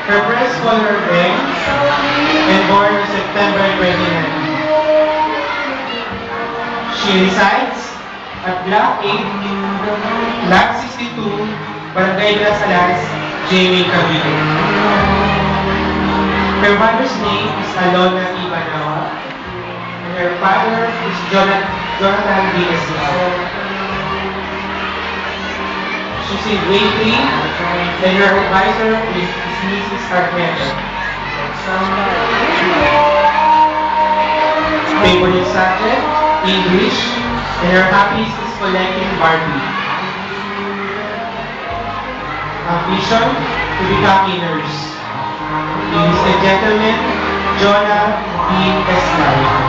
Her first color red and born on September 29. She resides at Block 8, Lot 62, Barangay de las Alas, Jamie Cavite. Her mother's name is Alona Ibanawa, and her father is Jonathan Diaz. She's in grade 3, and her advisor is Mrs. Arqueta. Favorite subject, English, and her hobbies is collecting Barbie. Ambition, to become a nurse. Ladies and gentlemen, Jonah B. Escalante.